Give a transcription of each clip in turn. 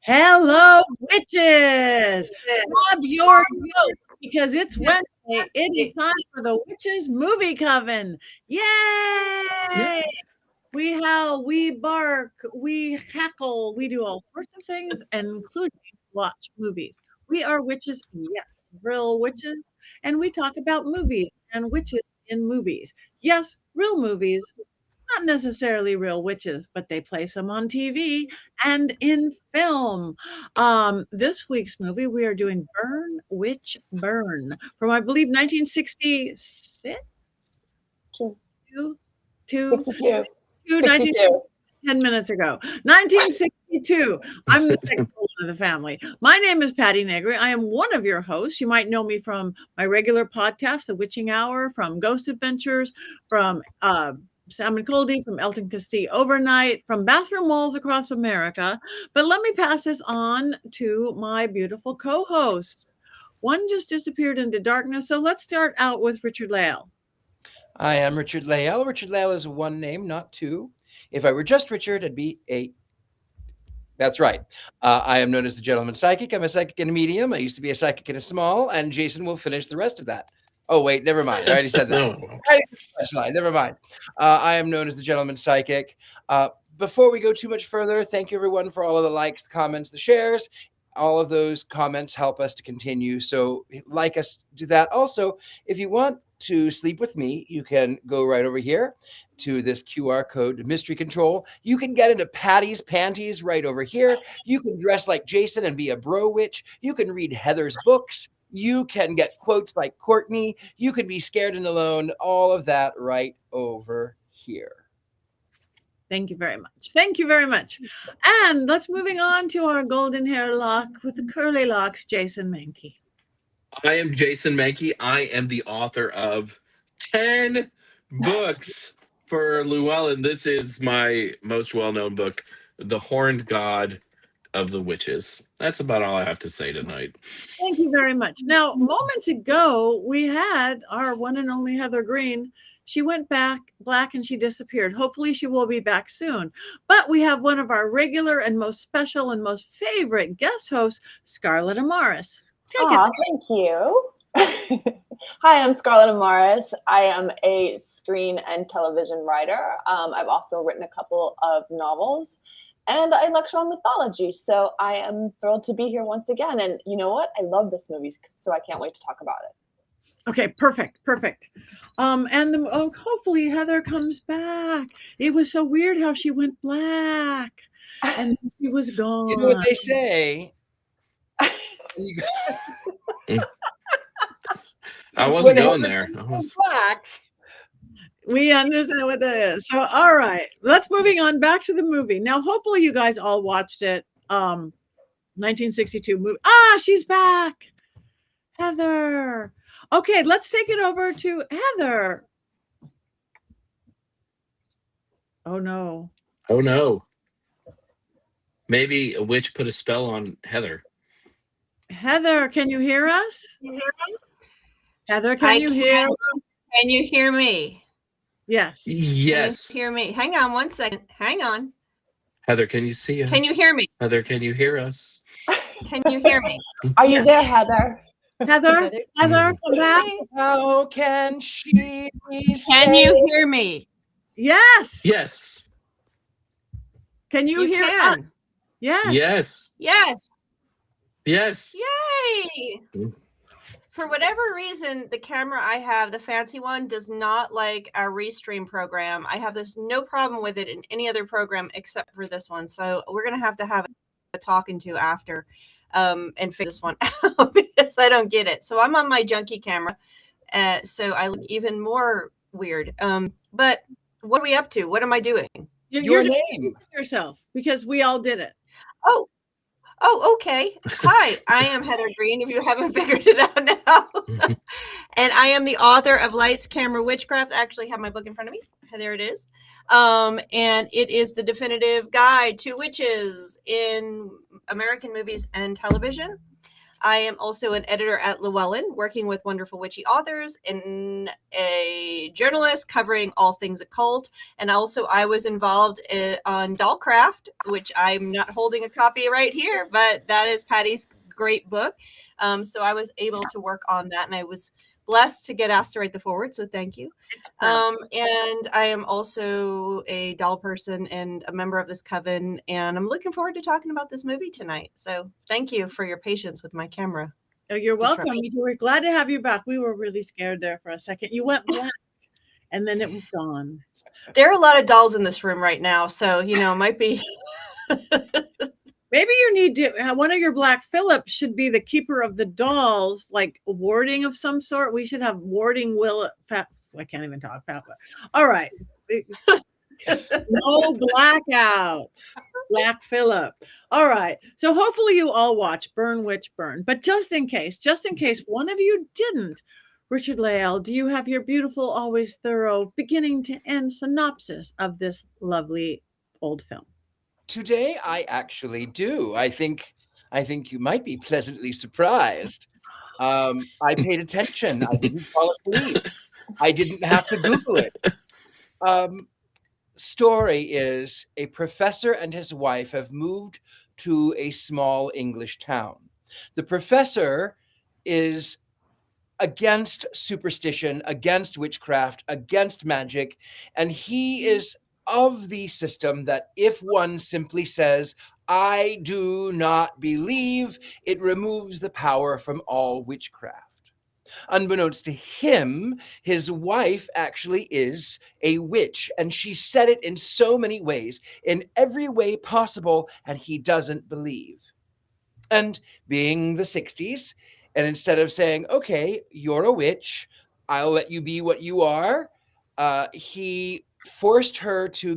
Hello, witches! Grab your notes because it's Wednesday. It is time for the Witches Movie Coven. Yay! We howl, we bark, we hackle, we do all sorts of things, including watch movies. We are witches, yes, real witches, and we talk about movies and witches in movies. Yes, real movies, not necessarily real witches, but they place them on TV and in film. This week's movie, we are doing Burn, Witch, Burn from, I believe, 1966? Two. 62. 10 minutes ago. 1962. I'm the second one of the family. My name is Patti Negri. I am one of your hosts. You might know me from my regular podcast, The Witching Hour, from Ghost Adventures, from Sam and Coldy, from Elton Castee Overnight, from Bathroom Walls Across America. But let me pass this on to my beautiful co-hosts. One just disappeared into darkness. So let's start out with Richard-Lael. I am Richard-Lael. Richard-Lael is one name, not two. If I were just Richard, I'd be eight. That's right. I am known as the Gentleman Psychic. I'm a psychic and a medium. I used to be a psychic and a small, and Jason will finish the rest of that. Oh, wait, never mind. I already said that. Never mind. I am known as the Gentleman Psychic. Before we go too much further, thank you, everyone, for all of the likes, the comments, the shares. All of those comments help us to continue. So like us, do that. Also, if you want to sleep with me, you can go right over here to this QR code mystery control. You can get into Patty's panties right over here. You can dress like Jason and be a bro witch. You can read Heather's books. You can get quotes like Courtney. You can be scared and alone. All of that right over here. Thank you very much. Thank you very much. And let's moving on to our golden hair lock with the curly locks, Jason Mankey. I am Jason Mankey. I am the author of 10 books for Llewellyn. This is my most well-known book, The Horned God of the Witches. That's about all I have to say tonight. Thank you very much. Now, moments ago, we had our one and only Heather Greene. She went back black and she disappeared. Hopefully she will be back soon. But we have one of our regular and most special and most favorite guest hosts, Scarlett Amaris. Thank you. Hi, I'm Scarlett Amaris. I am a screen and television writer. I've also written a couple of novels and I lecture on mythology. So I am thrilled to be here once again. And you know what? I love this movie, so I can't wait to talk about it. Okay, perfect. And hopefully Heather comes back. It was so weird how she went black and then she was gone. You know what they say? I wasn't going there. Black. We understand what that is. So, all right, let's moving on back to the movie. Now, hopefully you guys all watched it. 1962 movie. She's back. Heather. Okay, let's take it over to Heather. Oh, no. Oh, no. Maybe a witch put a spell on Heather. Heather, can you hear us? Heather, can you hear us? Can you hear me? Yes. Yes. Can you hear me? Hang on one second. Hang on. Heather, can you see us? Can you hear me? Heather, can you hear us? Can you hear me? Are you there, Heather? Heather, come back. How can she be Can you hear me? Yes. Yes. Can you hear us? Yes. Yes. Yes. Yes. Yay. For whatever reason, the camera I have, the fancy one, does not like our Restream program. I have no problem with it in any other program except for this one. So we're going to have a talking to after and figure this one out because I don't get it. So I'm on my junkie camera. So I look even more weird. But what are we up to? What am I doing? You're name yourself because we all did it. Oh, okay. Hi, I am Heather Greene, if you haven't figured it out now. And I am the author of Lights, Camera, Witchcraft. I actually have my book in front of me. There it is. And it is the definitive guide to witches in American movies and television. I am also an editor at Llewellyn, working with wonderful witchy authors, and a journalist covering all things occult. And also, I was involved on Dollcraft, which I'm not holding a copy right here, but that is Patti's great book. So I was able to work on that, and I was blessed to get asked to write the foreword, so thank you. And I am also a doll person and a member of this coven, and I'm looking forward to talking about this movie tonight. So thank you for your patience with my camera. Oh, you're welcome. We're glad to have you back. We were really scared there for a second. You went black, and then it was gone. There are a lot of dolls in this room right now, so it might be. Maybe you need to, one of your Black Phillips should be the keeper of the dolls, like a warding of some sort. We should have warding I can't even talk. All right. No blackout. Black Phillip. All right. So hopefully you all watch Burn Witch Burn. But just in case one of you didn't, Richard-Lael, do you have your beautiful, always thorough, beginning to end synopsis of this lovely old film? Today, I actually do. I think you might be pleasantly surprised. I paid attention. I didn't fall asleep. I didn't have to Google it. Story is a professor and his wife have moved to a small English town. The professor is against superstition, against witchcraft, against magic, and he is of the system that if one simply says, "I do not believe," it removes the power from all witchcraft. Unbeknownst to him, his wife actually is a witch, and she said it in so many ways, in every way possible, and he doesn't believe. And being the 60s, and instead of saying, "Okay, you're a witch, I'll let you be what you are," he forced her to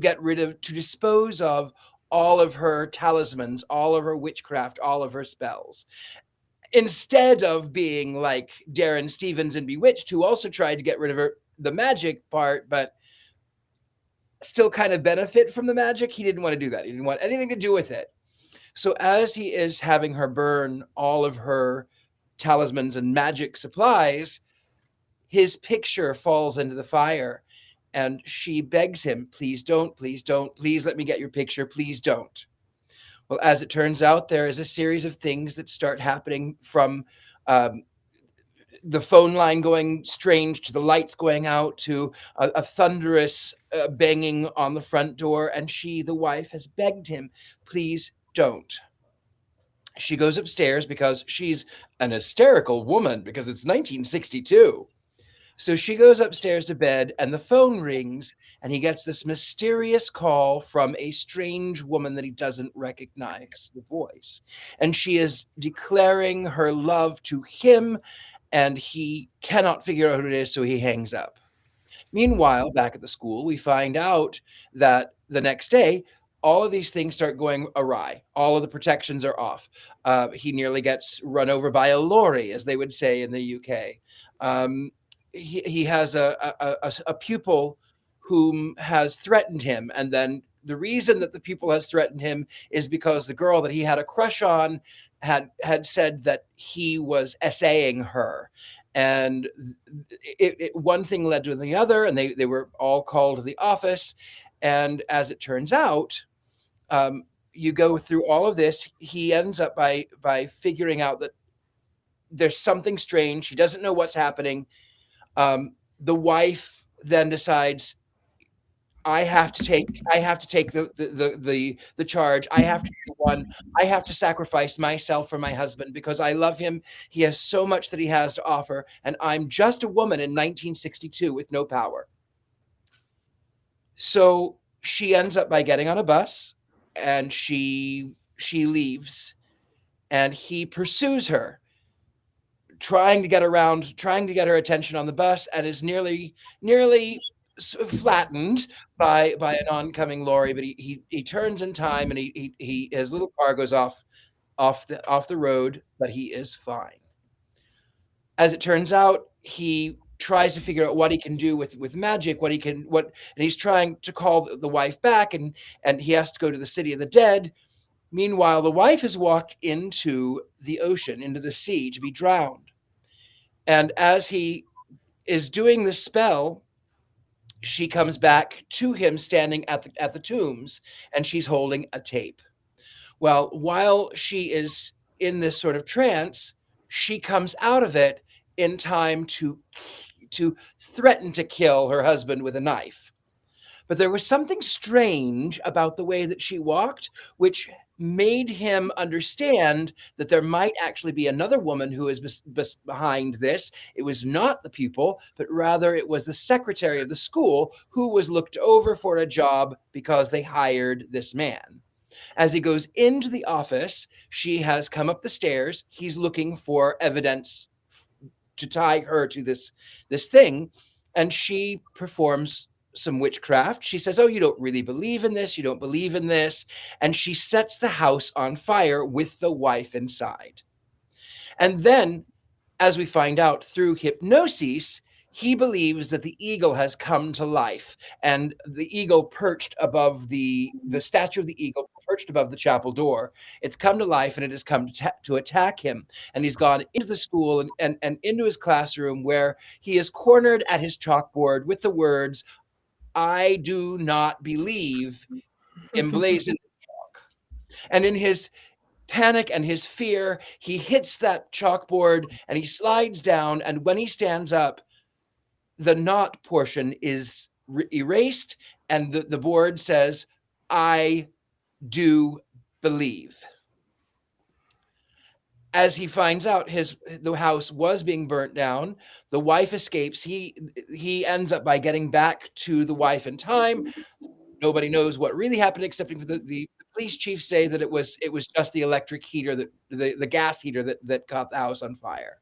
dispose of all of her talismans, all of her witchcraft, all of her spells. Instead of being like Darren Stevens in Bewitched, who also tried to get rid of the magic part, but still kind of benefit from the magic, he didn't want to do that. He didn't want anything to do with it. So as he is having her burn all of her talismans and magic supplies, his picture falls into the fire. And she begs him, "Please don't, please don't, please let me get your picture, please don't." Well, as it turns out, there is a series of things that start happening, from the phone line going strange to the lights going out to a thunderous banging on the front door. And she, the wife, has begged him, "Please don't." She goes upstairs because she's an hysterical woman, because it's 1962. So she goes upstairs to bed, and the phone rings, and he gets this mysterious call from a strange woman that he doesn't recognize the voice. And she is declaring her love to him, and he cannot figure out who it is, so he hangs up. Meanwhile, back at the school, we find out that the next day, all of these things start going awry. All of the protections are off. He nearly gets run over by a lorry, as they would say in the UK. He has a pupil whom has threatened him. And then the reason that the pupil has threatened him is because the girl that he had a crush on had said that he was essaying her. And one thing led to the other, and they were all called to the office. And as it turns out, you go through all of this, he ends up by figuring out that there's something strange. He doesn't know what's happening. The wife then decides, I have to take the charge. I have to be the one. I have to sacrifice myself for my husband because I love him. He has so much that he has to offer, and I'm just a woman in 1962 with no power. So she ends up by getting on a bus, and she leaves, and he pursues her, trying to get her attention on the bus, and is nearly flattened by an oncoming lorry. But he turns in time, and his little car goes off off the road, but he is fine. As it turns out, he tries to figure out what he can do with magic, and he's trying to call the wife back, and he has to go to the city of the dead. Meanwhile, the wife has walked into the ocean, into the sea, to be drowned. And as he is doing the spell, she comes back to him standing at the tombs, and she's holding a tape. Well, while she is in this sort of trance, she comes out of it in time to threaten to kill her husband with a knife. But there was something strange about the way that she walked, which made him understand that there might actually be another woman who is behind this. It was not the pupil, but rather it was the secretary of the school who was looked over for a job because they hired this man. As he goes into the office, she has come up the stairs. He's looking for evidence to tie her to this thing, and she performs some witchcraft. She says, "Oh, you don't really believe in this. You don't believe in this." And she sets the house on fire with the wife inside. And then, as we find out through hypnosis, he believes that the eagle has come to life, and the eagle perched above the statue of the eagle perched above the chapel door. It's come to life, and it has come to attack him. And he's gone into the school and into his classroom, where he is cornered at his chalkboard with the words, "I do not believe," emblazoned in chalk. And in his panic and his fear, he hits that chalkboard and he slides down. And when he stands up, the "not" portion is erased, and the board says, "I do believe." As he finds out the house was being burnt down, the wife escapes. He ends up by getting back to the wife in time. Nobody knows what really happened, except for the police chief say that it was just the electric heater, the gas heater that caught the house on fire.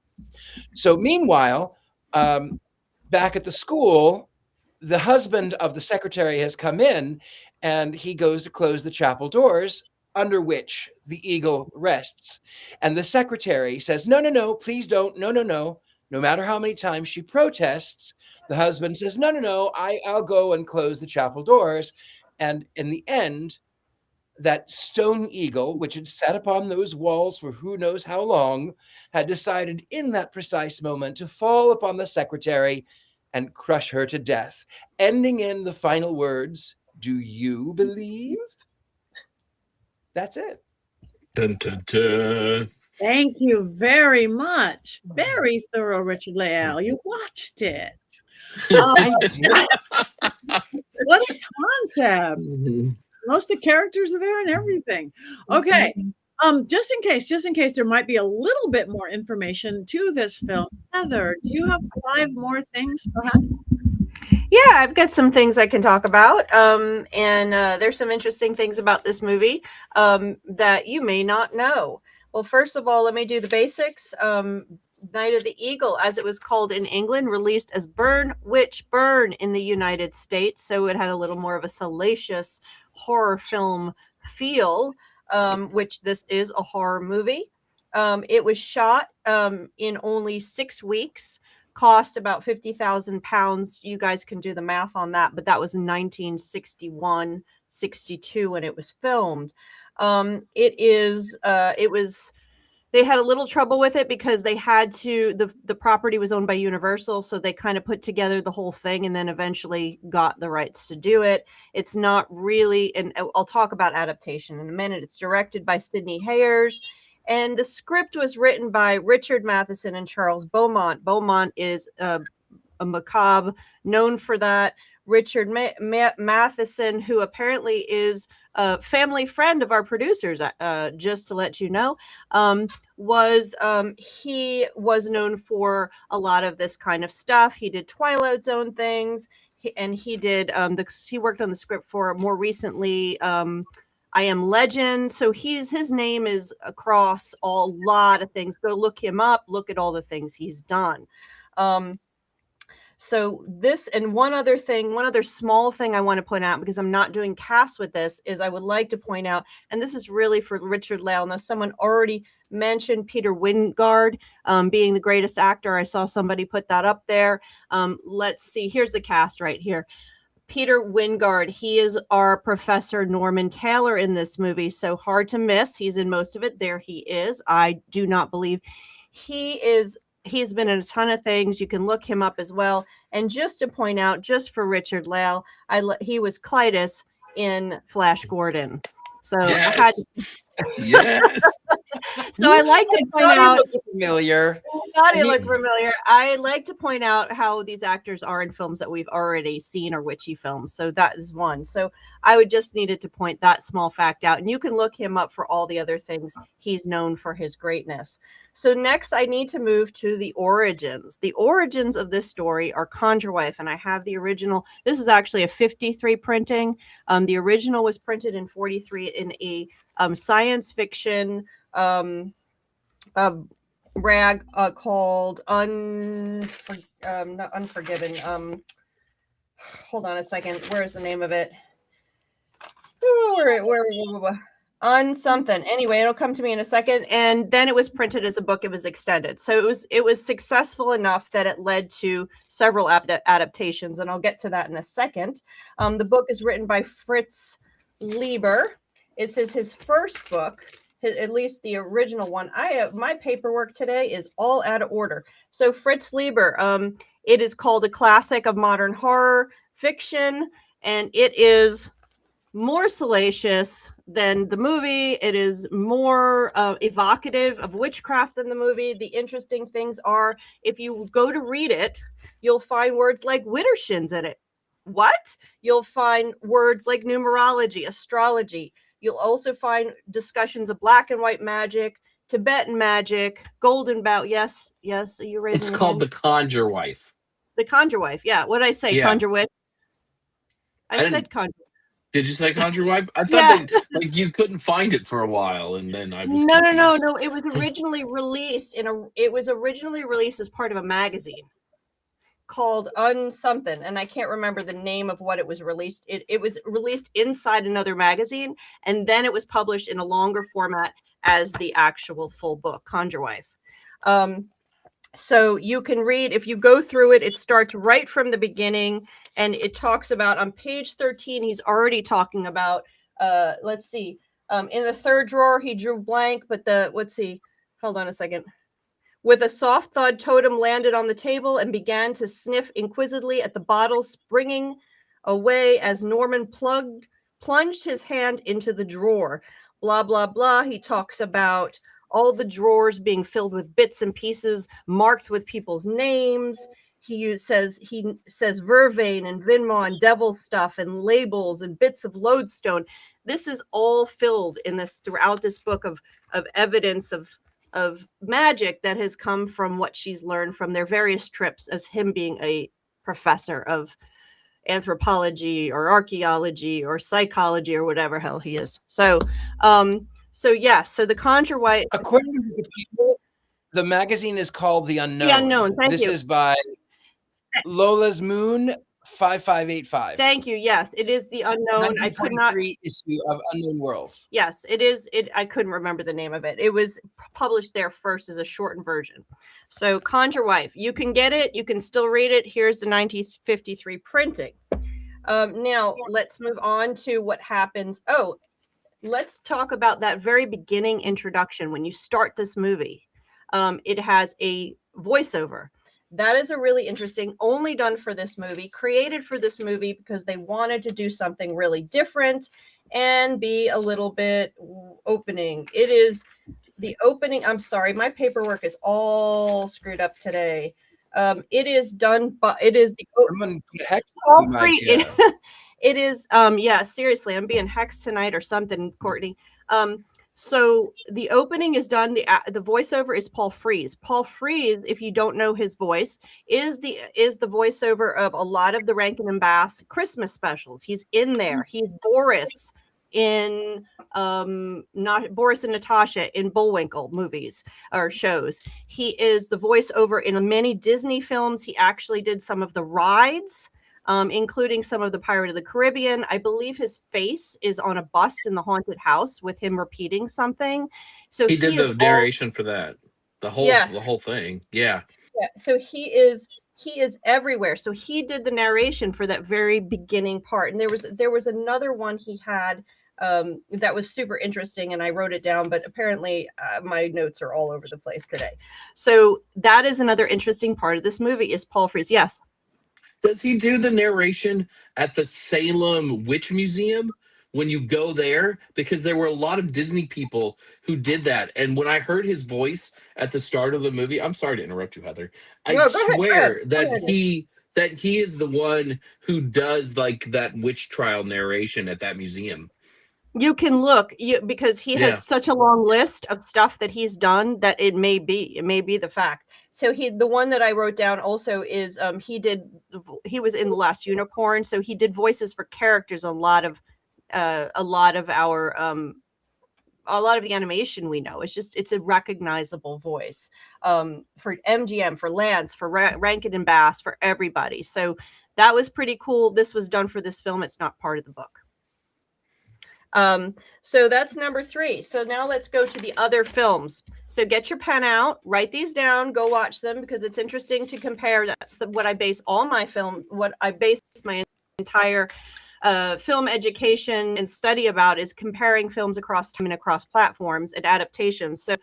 So meanwhile, back at the school, the husband of the secretary has come in, and he goes to close the chapel doors, under which the eagle rests. And the secretary says, no, please don't. No. No matter how many times she protests, the husband says, no, I'll go and close the chapel doors. And in the end, that stone eagle, which had sat upon those walls for who knows how long, had decided in that precise moment to fall upon the secretary and crush her to death, ending in the final words, "Do you believe?" That's it. Dun, dun, dun. Thank you very much. Very thorough, Richard-Lael. You watched it. What a concept. Most of the characters are there and everything. Okay. Just in case there might be a little bit more information to this film, Heather, do you have 5 more things perhaps? Yeah, I've got some things I can talk about. And there's some interesting things about this movie that you may not know. Well, first of all, let me do the basics. Night of the Eagle, as it was called in England, released as Burn, Witch, Burn in the United States. So it had a little more of a salacious horror film feel, which this is a horror movie. It was shot in only 6 weeks, cost about £50,000. You guys can do the math on that, but that was in 1961, 62 when it was filmed. They had a little trouble with it because they had to, the property was owned by Universal, so they kind of put together the whole thing and then eventually got the rights to do it. It's not really, and I'll talk about adaptation in a minute. It's directed by Sidney Hayers, and the script was written by Richard Matheson and Charles Beaumont. Beaumont is a macabre, known for that. Richard Matheson, who apparently is a family friend of our producers, just to let you know, he was known for a lot of this kind of stuff. He did Twilight Zone things, and he did he worked on the script for more recently I Am Legend. So his name is across a lot of things. Go look him up. Look at all the things he's done. So this and one other small thing I want to point out, because I'm not doing cast with this, is I would like to point out, and this is really for Richard-Lael. Now, someone already mentioned Peter Wyngarde being the greatest actor. I saw somebody put that up there. Let's see. Here's the cast right here. Peter Wyngarde, he is our Professor Norman Taylor in this movie, so hard to miss. He's in most of it. There he is. I do not believe he's been in a ton of things. You can look him up as well. And just to point out, just for Richard-Lael, he was Clytus in Flash Gordon. So yes. Yes. So I like to point out. Familiar. Thought he looked familiar. I like to point out how these actors are in films that we've already seen or witchy films. So that is one. So I would just needed to point that small fact out. And you can look him up for all the other things he's known for his greatness. So next I need to move to the origins. The origins of this story are Conjure Wife. And I have the original. This is actually a 53 printing. The original was printed in 43 in a science fiction rag called not Unforgiven. Hold on a second. Where's the name of it? Something. Anyway, it'll come to me in a second. And then it was printed as a book. It was extended. So it was successful enough that it led to several adaptations, and I'll get to that in a second. The book is written by Fritz Leiber. This is his first book. At least the original one. My paperwork today is all out of order. So Fritz Leiber, it is called a classic of modern horror fiction, and it is more salacious than the movie. It is more evocative of witchcraft than the movie. The interesting things are, if you go to read it, you'll find words like Widdershins in it. What? You'll find words like numerology, astrology. You'll also find discussions of black and white magic, Tibetan magic, golden bout. Yes. Are you raising? It's called The Conjure Wife. The Conjure Wife. Yeah. What did I say? Yeah. Conjure Witch. I said Conjure. Did you say Conjure Wife? I thought that you couldn't find it for a while, and then I was No. It was originally released as part of a magazine called Something, and I can't remember the name of what it was released. It was released inside another magazine, and then it was published in a longer format as the actual full book, Conjure Wife. So you can read, if you go through it, it starts right from the beginning, and it talks about, on page 13, he's already talking about, let's see, in the third drawer, he drew blank, but hold on a second. With a soft thud, Totem landed on the table and began to sniff inquisitively at the bottle, springing away as Norman plunged his hand into the drawer. Blah, blah, blah. He talks about all the drawers being filled with bits and pieces marked with people's names. He says vervain and vinma and devil stuff and labels and bits of lodestone. This is all filled throughout this book of evidence of magic that has come from what she's learned from their various trips as him being a professor of anthropology or archaeology or psychology or whatever hell he is. So the Conjure Wife. According to the people, the magazine is called The Unknown. The Unknown. Thank you. This is by Lola's Moon 5585. Thank you. Yes, it is The Unknown. I could not issue of Unknown Worlds. Yes, it is. I couldn't remember the name of it. It was published there first as a shortened version. So Conjure Wife, you can get it. You can still read it. Here's the 1953 printing. Now let's move on to what happens. Let's talk about that very beginning introduction. When you start this movie, it has a voiceover. That is a really interesting, only done for this movie, created for this movie because they wanted to do something really different and be a little bit opening. It is the opening. I'm sorry, my paperwork is all screwed up today. It is done, but it is the it is seriously, I'm being hexed tonight or something, Courtney. So the opening is done. The voiceover is Paul Frees. Paul Frees, if you don't know his voice, is the voiceover of a lot of the Rankin and Bass Christmas specials. He's in there. He's Boris in not Boris and Natasha in Bullwinkle movies or shows. He is the voiceover in many Disney films. He actually did some of the rides, including some of the Pirate of the Caribbean. I believe his face is on a bust in the haunted house with him repeating something. So He did is the narration for that. The whole thing. Yeah. Yeah, so he is everywhere. So he did the narration for that very beginning part. And there was another one he had that was super interesting, and I wrote it down, but apparently my notes are all over the place today. So that is another interesting part of this movie is Paul Frees. Yes. Does he do the narration at the Salem Witch Museum when you go there? Because there were a lot of Disney people who did that. And when I heard his voice at the start of the movie, I'm sorry to interrupt you, Heather. I swear that he is the one who does like that witch trial narration at that museum. You can look because he has such a long list of stuff that he's done that it may be the fact. So the one that I wrote down also is he was in The Last Unicorn, so he did voices for characters. A lot of the animation we know. It's a recognizable voice for MGM, for Lance, for Rankin and Bass, for everybody. So that was pretty cool. This was done for this film. It's not part of the book. So that's number 3. So now let's go to the other films. So get your pen out, write these down, go watch them because it's interesting to compare. That's what I base my entire film education and study about is comparing films across time and across platforms and adaptations. So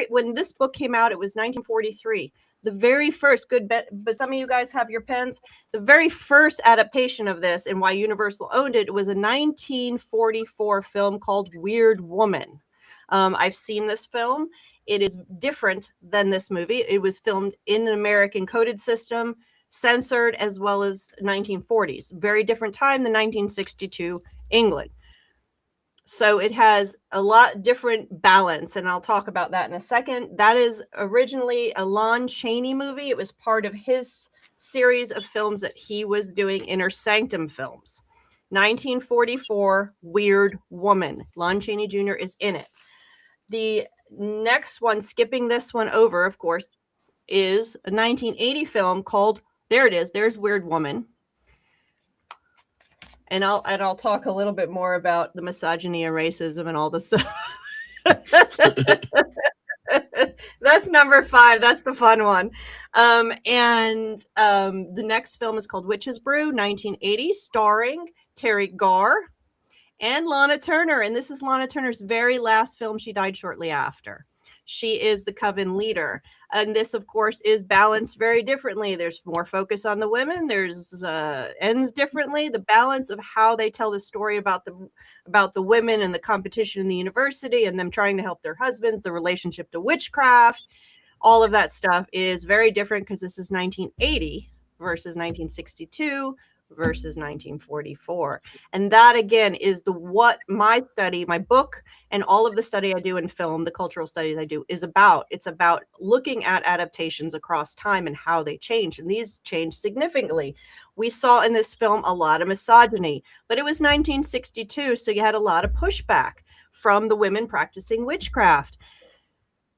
when this book came out, it was 1943. The very first but some of you guys have your pens. The very first adaptation of this and why Universal owned it was a 1944 film called Weird Woman. I've seen this film. It is different than this movie. It was filmed in an American coded system, censored, as well as 1940s. Very different time than 1962 England. So it has a lot different balance, and I'll talk about that in a second. That is originally a Lon Chaney movie. It was part of his series of films that he was doing, Inner Sanctum films. 1944, Weird Woman. Lon Chaney Jr. is in it. The next one, skipping this one over, of course, is a 1980 film called, there it is, there's Weird Woman. And I'll talk a little bit more about the misogyny and racism and all this stuff. That's number 5. That's the fun one. The next film is called Witches Brew, 1980, starring Terry Garr and Lana Turner. And this is Lana Turner's very last film. She died shortly after. She is the coven leader. And this, of course, is balanced very differently. There's more focus on the women. There's ends differently. The balance of how they tell the story about the women and the competition in the university and them trying to help their husbands, the relationship to witchcraft, all of that stuff is very different because this is 1980 versus 1962 versus 1944. And that again is what my study, my book, and all of the study I do in film, the cultural studies I do is about. It's about looking at adaptations across time and how they change. And these change significantly. We saw in this film a lot of misogyny, but it was 1962. So you had a lot of pushback from the women practicing witchcraft.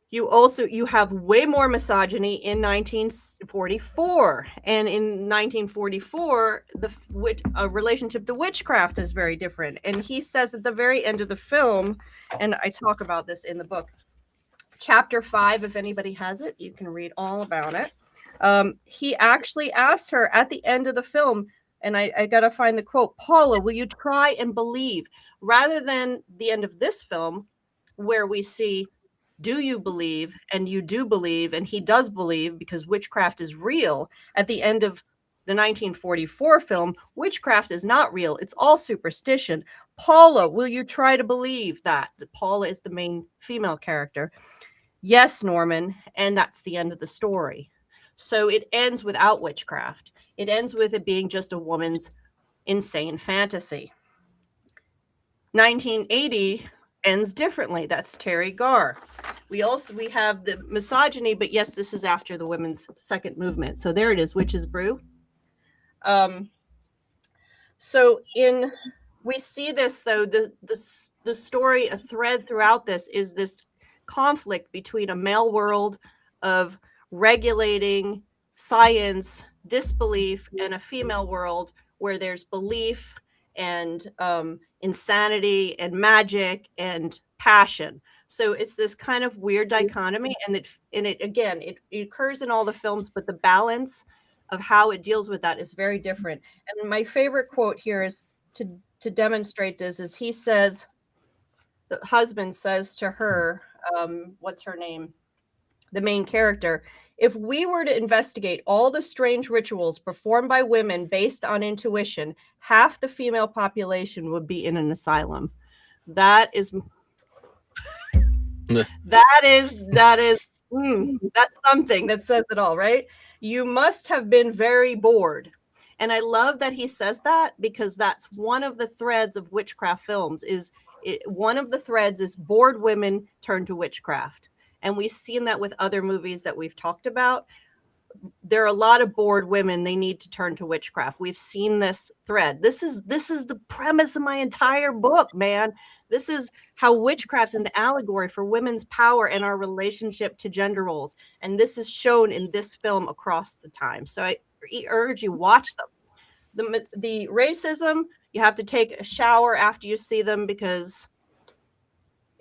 You have way more misogyny in 1944, and in 1944 the relationship to witchcraft is very different. And he says at the very end of the film, and I talk about this in the book, chapter 5, if anybody has it, you can read all about it. He actually asked her at the end of the film, and I gotta find the quote, "Paula, will you try and believe?" Rather than the end of this film where we see, do you believe? And you do believe, and he does believe because witchcraft is real. At the end of the 1944 film, witchcraft is not real. It's all superstition. Paula, will you try to believe that? Paula is the main female character. Yes, Norman. And that's the end of the story. So it ends without witchcraft. It ends with it being just a woman's insane fantasy. 1980 ends differently. That's Terry Garr. We have the misogyny, but yes, this is after the women's second movement. So there it is, Witches Brew. So in we see this though, the story, a thread throughout this is this conflict between a male world of regulating science, disbelief, and a female world where there's belief and insanity and magic and passion. So it's this kind of weird dichotomy, and it again, it occurs in all the films, but the balance of how it deals with that is very different. And my favorite quote here is to demonstrate this is he says, the husband says to her, what's her name? The main character, if we were to investigate all the strange rituals performed by women based on intuition, half the female population would be in an asylum. That is that's something that says it all, right? You must have been very bored. And I love that he says that, because that's one of the threads of witchcraft films one of the threads is bored women turn to witchcraft. And we've seen that with other movies that we've talked about. There are a lot of bored women. They need to turn to witchcraft. We've seen this thread. This is the premise of my entire book, man. This is how witchcraft is an allegory for women's power and our relationship to gender roles. And this is shown in this film across the time. So I urge you, watch them. The racism, you have to take a shower after you see them, because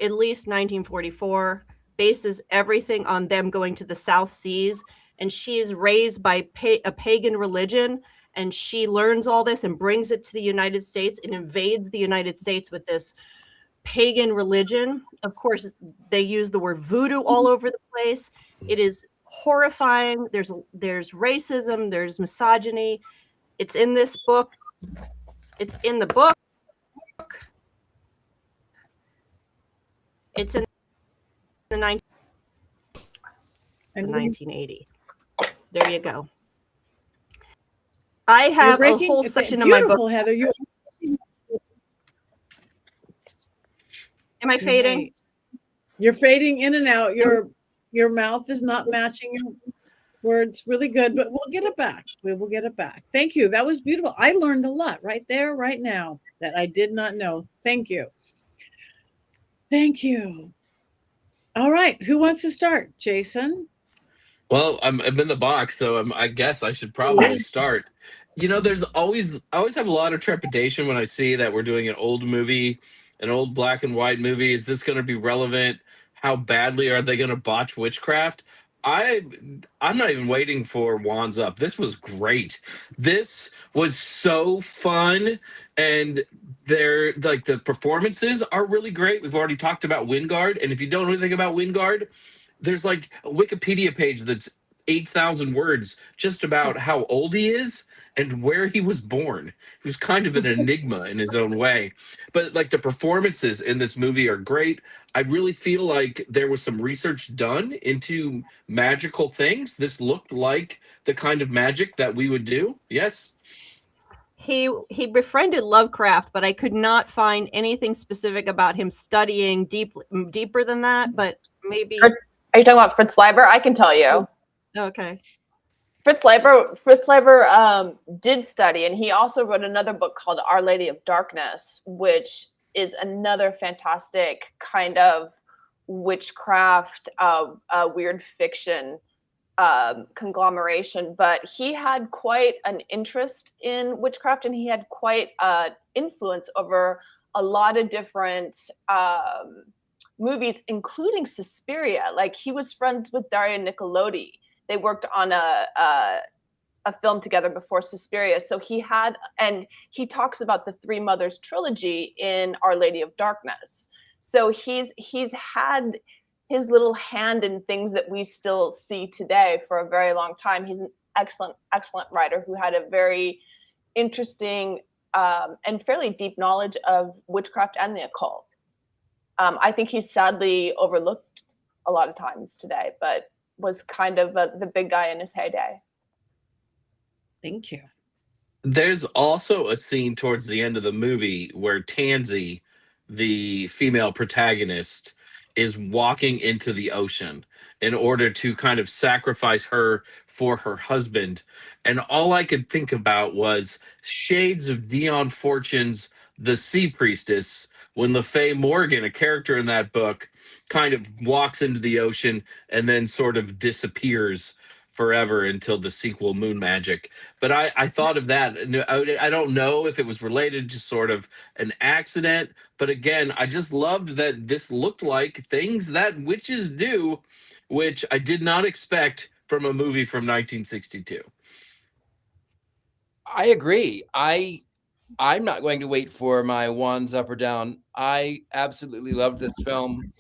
at least 1944 bases everything on them going to the South Seas. And she is raised by a pagan religion, and she learns all this and brings it to the United States and invades the United States with this pagan religion. Of course, they use the word voodoo all over the place. It is horrifying. There's racism, there's misogyny. It's in this book. It's in the book. It's in the 1980. There you go. I have a whole section of my book. Heather, Am I fading? You're fading in and out. Your mouth is not matching your words really good, but we'll get it back. We will get it back. Thank you. That was beautiful. I learned a lot right there, right now, that I did not know. Thank you. Thank you. All right. Who wants to start? Jason? Well, I'm in the box, so I guess I should probably start. You know, I always have a lot of trepidation when I see that we're doing an old movie, an old black and white movie. Is this going to be relevant? How badly are they going to botch witchcraft? I'm not even waiting for Wands Up. This was great. This was so fun, and the performances are really great. We've already talked about Wyngarde, and if you don't know anything about Wyngarde, there's like a Wikipedia page that's 8,000 words just about how old he is and where he was born. He was kind of an enigma in his own way. But like the performances in this movie are great. I really feel like there was some research done into magical things. This looked like the kind of magic that we would do. Yes. He befriended Lovecraft, but I could not find anything specific about him studying deeper than that. But maybe. Are you talking about Fritz Leiber? I can tell you. Okay. Fritz Leiber did study, and he also wrote another book called Our Lady of Darkness, which is another fantastic kind of witchcraft, weird fiction conglomeration. But he had quite an interest in witchcraft, and he had quite influence over a lot of different movies, including Suspiria. Like, he was friends with Daria Nicolodi. They worked on a film together before Suspiria. So he talks about the Three Mothers trilogy in Our Lady of Darkness. So he's had his little hand in things that we still see today for a very long time. He's an excellent writer who had a very interesting and fairly deep knowledge of witchcraft and the occult. I think he's sadly overlooked a lot of times today, but was kind of the big guy in his heyday. Thank you. There's also a scene towards the end of the movie where Tansy, the female protagonist, is walking into the ocean in order to kind of sacrifice her for her husband. And all I could think about was shades of Dion Fortune's the Sea Priestess, when LaFay Morgan, a character in that book, kind of walks into the ocean and then sort of disappears forever until the sequel Moon Magic. But I thought of that. I don't know if it was related, just sort of an accident. But again, I just loved that this looked like things that witches do, which I did not expect from a movie from 1962. I agree. I'm not going to wait for my wands up or down. I absolutely loved this film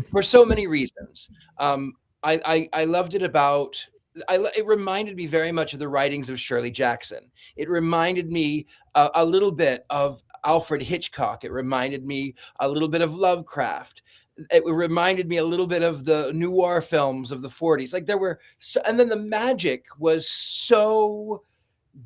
for so many reasons. I loved it about. It reminded me very much of the writings of Shirley Jackson. It reminded me a little bit of Alfred Hitchcock. It reminded me a little bit of Lovecraft. It reminded me a little bit of the noir films of the 40s. Like there were, and then the magic was so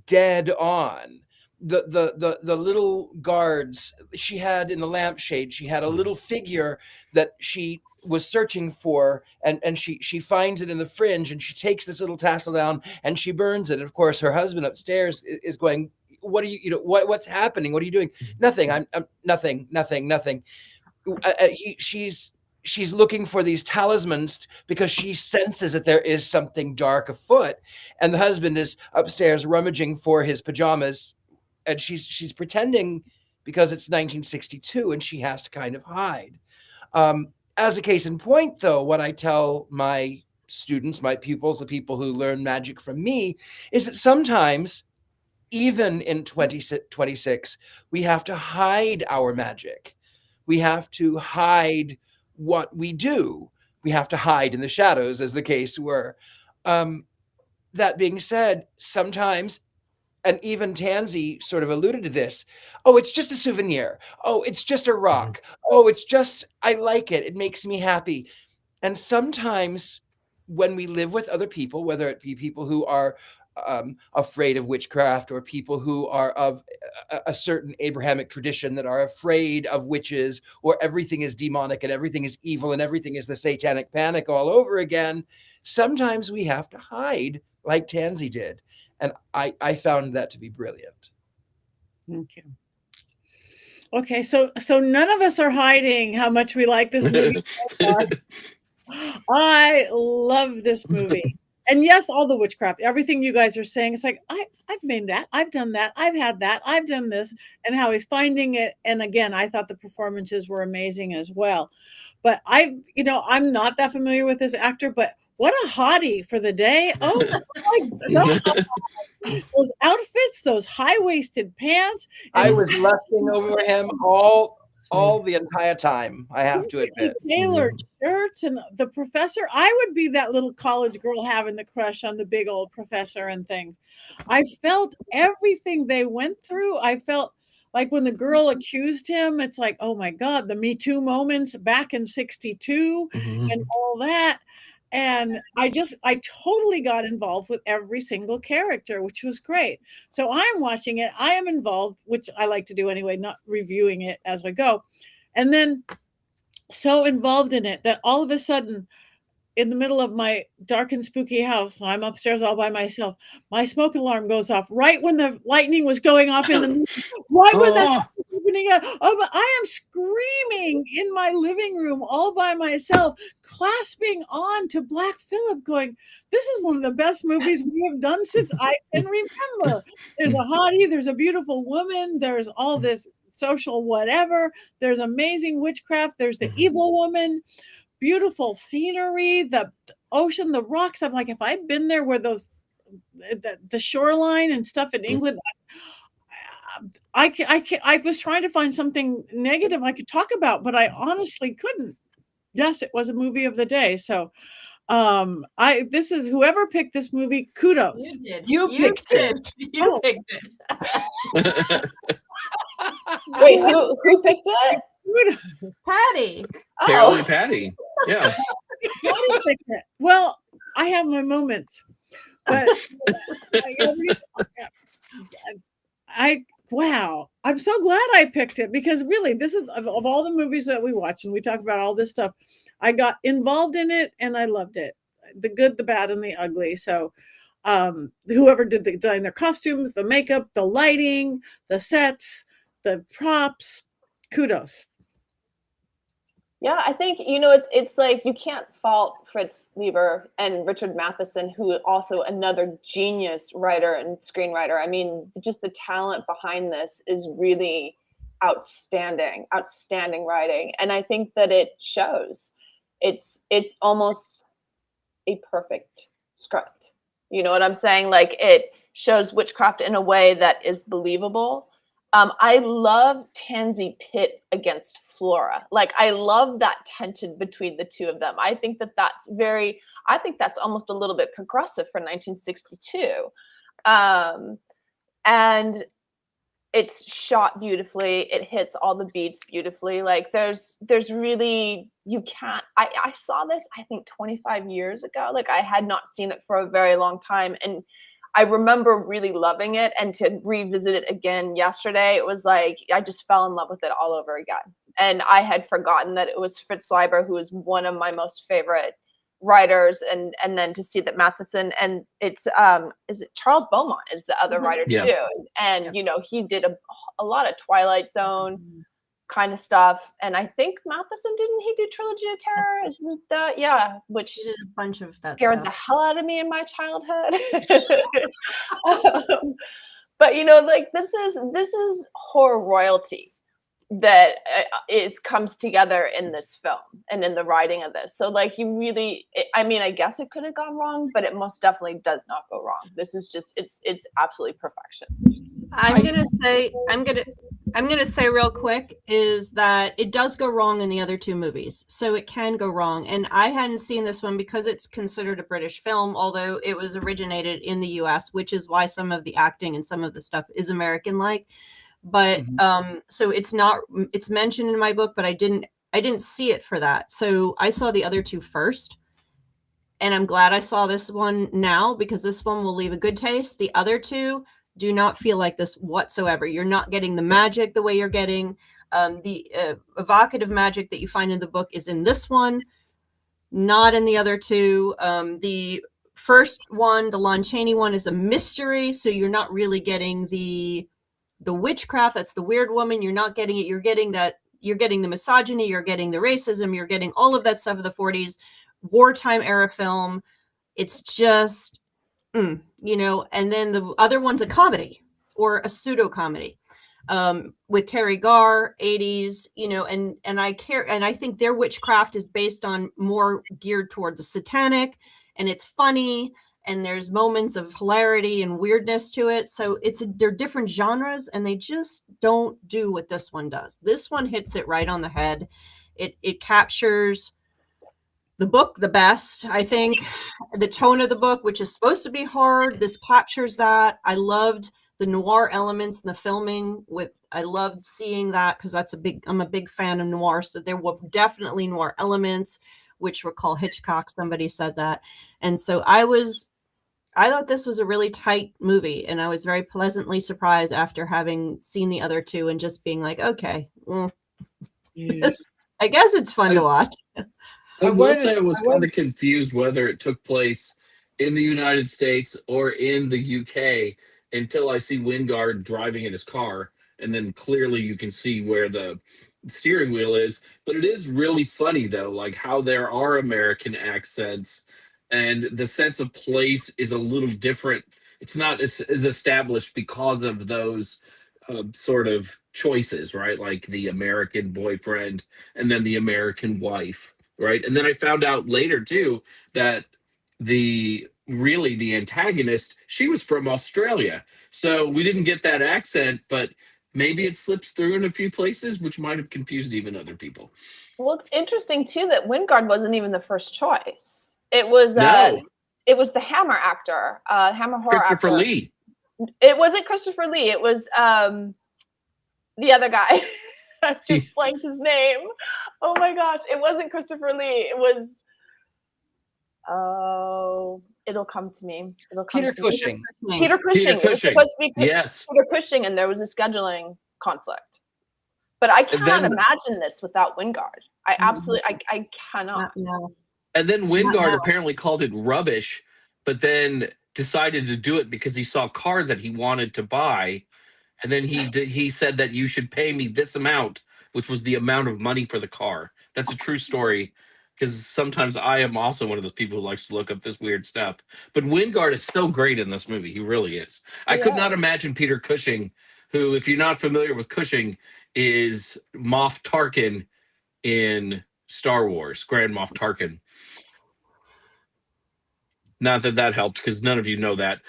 dead on. The little guards she had in the lampshade, she had a little figure that she was searching for, and she finds it in the fringe, and she takes this little tassel down and she burns it. And of course her husband upstairs is going, what are you know what's happening, what are you doing? Nothing. I'm nothing. She's looking for these talismans because she senses that there is something dark afoot, and the husband is upstairs rummaging for his pajamas, and she's pretending because it's 1962 and she has to kind of hide. As a case in point, though, what I tell my students, my pupils, the people who learn magic from me, is that sometimes, even in 2026, we have to hide our magic. We have to hide what we do. We have to hide in the shadows, as the case were. That being said, sometimes, and even Tansy sort of alluded to this, oh, it's just a souvenir. Oh, it's just a rock. Oh, it's just, I like it. It makes me happy. And sometimes when we live with other people, whether it be people who are afraid of witchcraft, or people who are of a certain Abrahamic tradition that are afraid of witches, or everything is demonic and everything is evil and everything is the satanic panic all over again, sometimes we have to hide like Tansy did. And I found that to be brilliant. Thank you. Okay, so none of us are hiding how much we like this movie. I love this movie. And yes, all the witchcraft, everything you guys are saying, it's like, I've made that, I've done that, I've had that, I've done this, and how he's finding it. And again, I thought the performances were amazing as well. But I'm not that familiar with this actor, but what a hottie for the day. Oh my God. Those outfits, those high-waisted pants. I was lusting over him all the entire time, I have to admit. Tailored shirts and the professor. I would be that little college girl having the crush on the big old professor and things. I felt everything they went through. I felt like when the girl accused him, it's like, oh my God, the Me Too moments back in 62 and all that. And I totally got involved with every single character, which was great. So I'm watching it. I am involved, which I like to do anyway, not reviewing it as we go. And then so involved in it that all of a sudden, in the middle of my dark and spooky house, I'm upstairs all by myself, my smoke alarm goes off right when the lightning was going off in the movie, right when the opening up. I am screaming in my living room all by myself, clasping on to Black Phillip, going, this is one of the best movies we have done since I can remember. There's a hottie, there's a beautiful woman, there's all this social whatever, there's amazing witchcraft, there's the evil woman, beautiful scenery, the ocean, the rocks. I'm like, if I'd been there where the shoreline and stuff in England, I was trying to find something negative I could talk about, but I honestly couldn't. Yes, it was a movie of the day. So this is whoever picked this movie, kudos. You picked it. You picked it. Wait, who picked it? Patti. Apparently Patti. Yeah. Patti picked it. Well, I have my moments, but wow, I'm so glad I picked it, because really, this is of all the movies that we watch and we talk about all this stuff, I got involved in it and I loved it. The good, the bad, and the ugly. So whoever did design their costumes, the makeup, the lighting, the sets, the props, kudos. Yeah, I think, you know, it's like you can't fault Fritz Leiber and Richard Matheson, who also another genius writer and screenwriter. I mean, just the talent behind this is really outstanding writing. And I think that it shows. It's almost a perfect script. You know what I'm saying? Like, it shows witchcraft in a way that is believable. I love Tansy Pitt against Flora. Like, I love that tension between the two of them. I think that's almost a little bit progressive for 1962. And it's shot beautifully. It hits all the beats beautifully. Like, there's really, I saw this, I think 25 years ago. Like, I had not seen it for a very long time. And I remember really loving it, and to revisit it again yesterday, it was like I just fell in love with it all over again. And I had forgotten that it was Fritz Leiber, who is one of my most favorite writers, and then to see that Matheson, and it's is it Charles Beaumont is the other writer too, and you know, he did a lot of Twilight Zone kind of stuff, and I think Matheson, didn't he do Trilogy of Terror? Isn't that which He did a bunch of that scared stuff. the hell out of me in my childhood. But you know, like, this is horror royalty that comes together in this film and in the writing of this. So like, you really, I mean, I guess it could have gone wrong, but it most definitely does not go wrong. This is just, it's absolutely perfection. I'm gonna say real quick is that it does go wrong in the other two movies, so it can go wrong. And I hadn't seen this one because it's considered a British film, although it was originated in the U.S., which is why some of the acting and some of the stuff is American-like. But so it's mentioned in my book, but I didn't see it for that. So I saw the other two first. And I'm glad I saw this one now, because this one will leave a good taste. The other two do not feel like this whatsoever. You're not getting the magic the way you're getting. The evocative magic that you find in the book is in this one, not in the other two. The first one, the Lon Chaney one, is a mystery, so you're not really getting the witchcraft. That's the weird woman. You're not getting it. You're getting the misogyny. You're getting the racism. You're getting all of that stuff of the 40s. Wartime era film. It's just, you know, and then the other one's a comedy or a pseudo comedy with Terry Garr, 80s, you know, and I think their witchcraft is based on more geared toward the satanic, and it's funny, and there's moments of hilarity and weirdness to it. So they're different genres, and they just don't do what this one does. This one hits it right on the head. It captures the book the best, I think. The tone of the book, which is supposed to be horror, this captures that. I loved the noir elements in the filming. I loved seeing that, because I'm a big fan of noir. So there were definitely noir elements, which recall Hitchcock. Somebody said that. And so I thought this was a really tight movie, and I was very pleasantly surprised after having seen the other two and just being like, okay, I guess it's fun to watch. I will say I was kind of confused whether it took place in the United States or in the UK until I see Wyngarde driving in his car, and then clearly you can see where the steering wheel is. But it is really funny, though, like how there are American accents, and the sense of place is a little different. It's not as established because of those sort of choices, right? Like the American boyfriend and then the American wife. Right. And then I found out later, too, that the antagonist, she was from Australia. So we didn't get that accent, but maybe it slips through in a few places, which might have confused even other people. Well, it's interesting, too, that Wyngarde wasn't even the first choice. It was it was the Hammer actor, Hammer horror Christopher actor. Lee. It wasn't Christopher Lee. It was the other guy. I just blanked his name. Oh my gosh, it wasn't Christopher Lee. It was, it'll come to me. Peter Cushing. Peter Cushing. It was supposed to be Peter Cushing, and there was a scheduling conflict. But I cannot imagine this without Wyngarde. I absolutely, I cannot. And then Wyngarde apparently called it rubbish, but then decided to do it because he saw a car that he wanted to buy. and then he said that you should pay me this amount, which was the amount of money for the car. That's a true story, because sometimes I am also one of those people who likes to look up this weird stuff. But Wyngarde is so great in this movie. He really is. I could not imagine Peter Cushing, who, if you're not familiar with Cushing, is Moff Tarkin in Star Wars, Grand Moff Tarkin. Not that that helped, because none of you know that.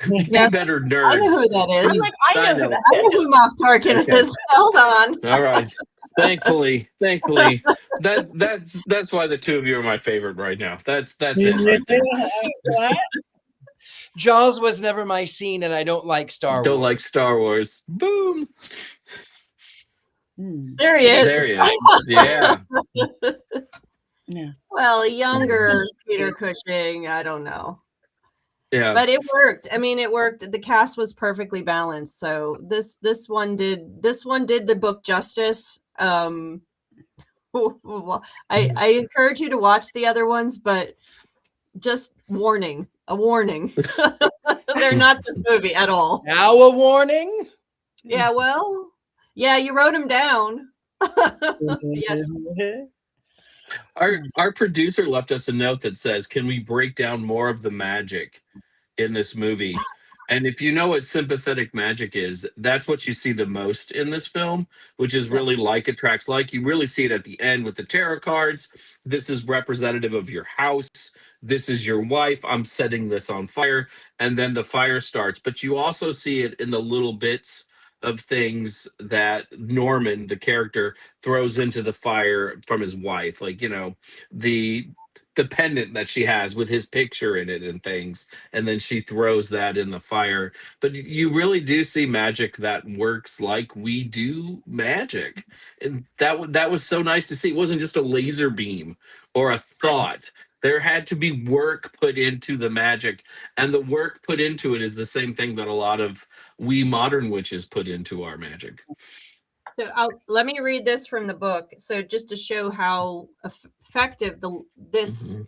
Be better nerds. I know who that is. I'm like, I know who that I know who Moff Tarkin is. Hold on. All right. Thankfully, that's why the two of you are my favorite right now. That's it right there. What? Jaws was never my scene, and I don't like Star Wars. Don't like Star Wars. Boom. There he is. There he is. Yeah. Yeah. Well, a younger Peter Cushing, I don't know. Yeah. But it worked. I mean, it worked. The cast was perfectly balanced. So this one did the book justice. I encourage you to watch the other ones, but just a warning. They're not this movie at all. Now a warning. Yeah, well, yeah, you wrote them down. Yes. Our producer left us a note that says, "Can we break down more of the magic in this movie?" And if you know what sympathetic magic is, that's what you see the most in this film, which is really like attracts like. You really see it at the end with the tarot cards. This is representative of your house. This is your wife. I'm setting this on fire. And then the fire starts. But you also see it in the little bits of things that Norman, the character, throws into the fire from his wife. Like, you know, the pendant that she has with his picture in it and things, and then she throws that in the fire. But you really do see magic that works like we do magic, and that was so nice to see. It wasn't just a laser beam or a thought. There had to be work put into the magic, and the work put into it is the same thing that a lot of we modern witches put into our magic. So let me read this from the book. So just to show how effective this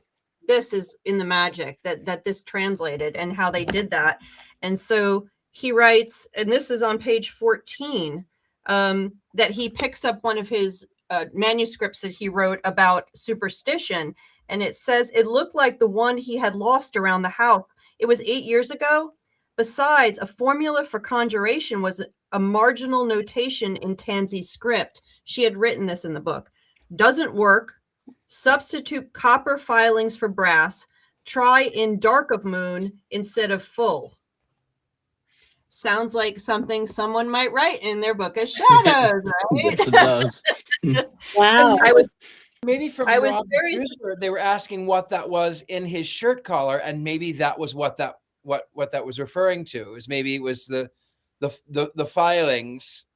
is in the magic that this translated and how they did that. And so he writes, and this is on page 14, that he picks up one of his manuscripts that he wrote about superstition. And it says, it looked like the one he had lost around the house. It was 8 years ago. Besides, a formula for conjuration was a marginal notation in Tansy's script. She had written this in the book. Doesn't work. Substitute copper filings for brass. Try in dark of moon instead of full. Sounds like something someone might write in their book of shadows, right? Yes, it does. Wow. Maybe from Rob, they were asking what that was in his shirt collar, and maybe that was what that was referring to. Is maybe it was the filings.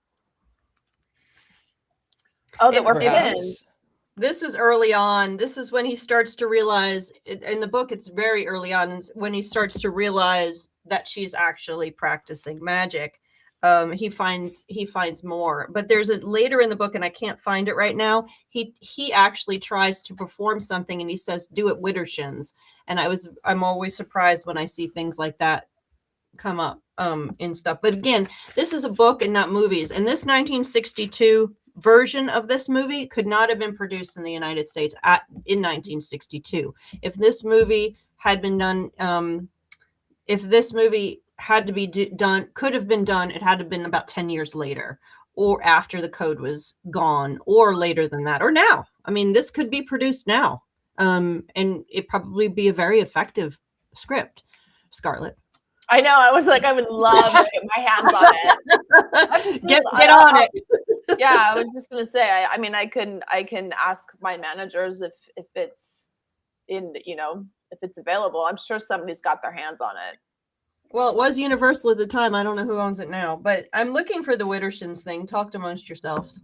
Oh, that were in. This is early on. This is when he starts to realize, in the book, it's very early on, when he starts to realize that she's actually practicing magic. He finds more, but there's a later in the book, and I can't find it right now. He actually tries to perform something, and he says, "Do it, Widdershins." And I'm always surprised when I see things like that come up in stuff. But again, this is a book and not movies. And this 1962 version of this movie could not have been produced in the United States in 1962. If this movie had been done, if this movie had to be done, could have been done, it had to have been about 10 years later, or after the code was gone, or later than that, or now. I mean, this could be produced now, and it probably be a very effective script. Scarlett. I know. I was like, I would love to get my hands on it. Get on it. Yeah, I was just gonna say. I mean, I can ask my managers if it's in, if it's available. I'm sure somebody's got their hands on it. Well, it was Universal at the time. I don't know who owns it now, but I'm looking for the Widdershins thing. Talk amongst yourselves.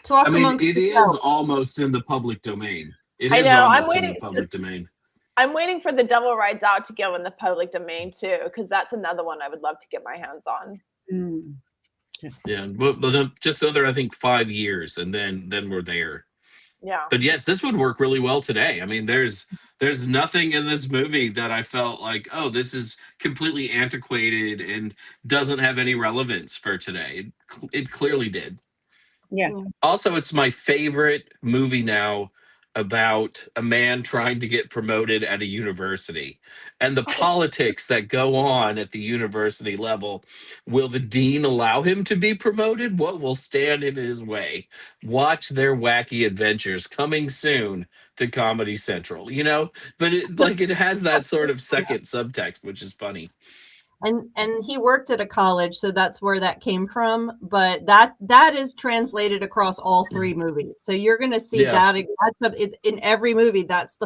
It is almost in the public domain. I know. I'm waiting in the public domain. I'm waiting for The Devil Rides Out to go in the public domain too, because that's another one I would love to get my hands on. Yeah, but just another, I think, 5 years, and then we're there. Yeah. But yes, this would work really well today. I mean, there's nothing in this movie that I felt like, oh, this is completely antiquated and doesn't have any relevance for today. It clearly did. Yeah. Also, it's my favorite movie now about a man trying to get promoted at a university and the politics that go on at the university level. Will the dean allow him to be promoted? What will stand in his way? Watch their wacky adventures coming soon to Comedy Central, you know? But it has that sort of second subtext, which is funny. And he worked at a college, so that's where that came from. But that is translated across all three movies, so you're going to see that in every movie. That's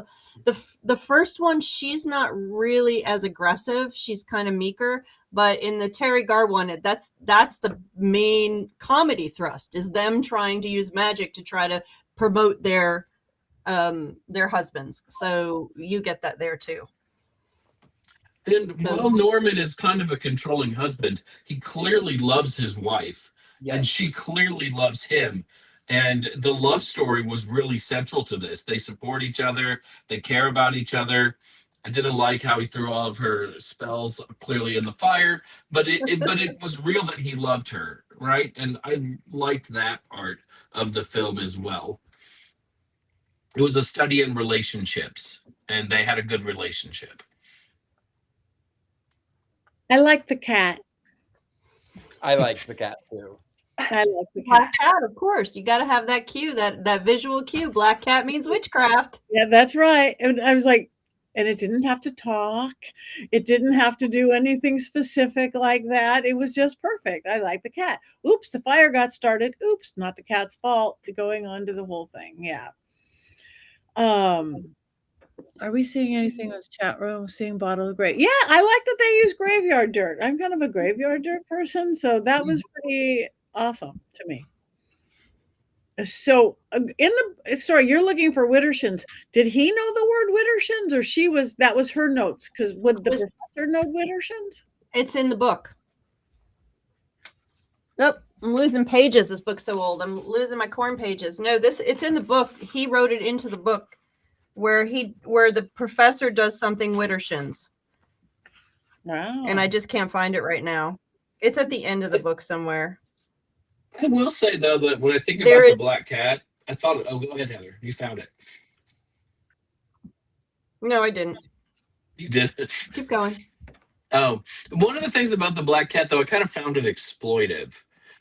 the first one. She's not really as aggressive; she's kind of meeker. But in the Terry Garr one, that's the main comedy thrust, is them trying to use magic to try to promote their husbands. So you get that there too. And while Norman is kind of a controlling husband, he clearly loves his wife, and she clearly loves him. And the love story was really central to this. They support each other. They care about each other. I didn't like how he threw all of her spells clearly in the fire, but it was real that he loved her, right? And I liked that part of the film as well. It was a study in relationships, and they had a good relationship. I like the cat. I liked the cat too. I like the cat. Black cat, of course. You got to have that cue, that visual cue. Black cat means witchcraft. Yeah, that's right. And I was like, and it didn't have to talk. It didn't have to do anything specific like that. It was just perfect. I like the cat. Oops, the fire got started. Oops, not the cat's fault. Going on to the whole thing. Yeah. Are we seeing anything in the chat room? Seeing Bottle of Grave. Yeah, I like that they use graveyard dirt. I'm kind of a graveyard dirt person, so that was pretty awesome to me. So in the story, you're looking for Wittershins. Did he know the word Wittershins, or that was her notes? Because would the professor know Wittershins? It's in the book. Nope, I'm losing pages. This book's so old. I'm losing my corn pages. No, it's in the book. He wrote it into the book where the professor does something Wittershins. Wow. And I just can't find it right now. It's at the end of the book somewhere. I will say, though, that when I think about the black cat, I thought, oh, go ahead, Heather. You found it. No, I didn't. You did. Keep going. Oh, one of the things about the black cat, though, I kind of found it exploitive,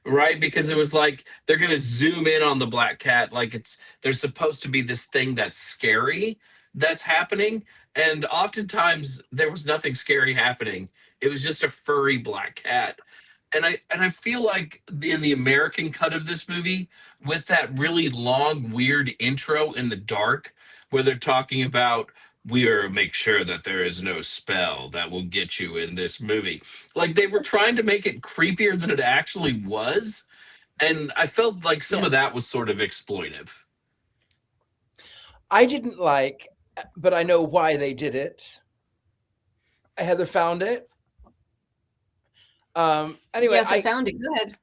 right? Because it was like they're going to zoom in on the black cat like there's supposed to be this thing that's scary that's happening. And oftentimes there was nothing scary happening. It was just a furry black cat. And I feel like in the American cut of this movie, with that really long, weird intro in the dark, where they're talking about, we are make sure that there is no spell that will get you in this movie. Like, they were trying to make it creepier than it actually was. And I felt like some of that was sort of exploitive. I didn't like, but I know why they did it. Heather found it. Anyway, yes, I found it. Go ahead.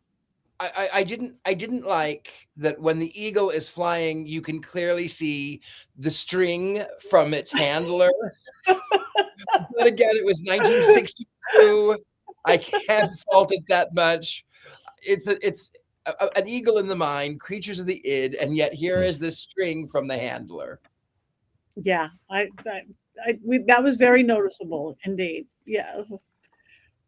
I didn't like that when the eagle is flying, you can clearly see the string from its handler. But again, it was 1962. I can't fault it that much. It's an eagle in the mind, creatures of the id, and yet here is this string from the handler. Yeah, that was very noticeable indeed. Yeah,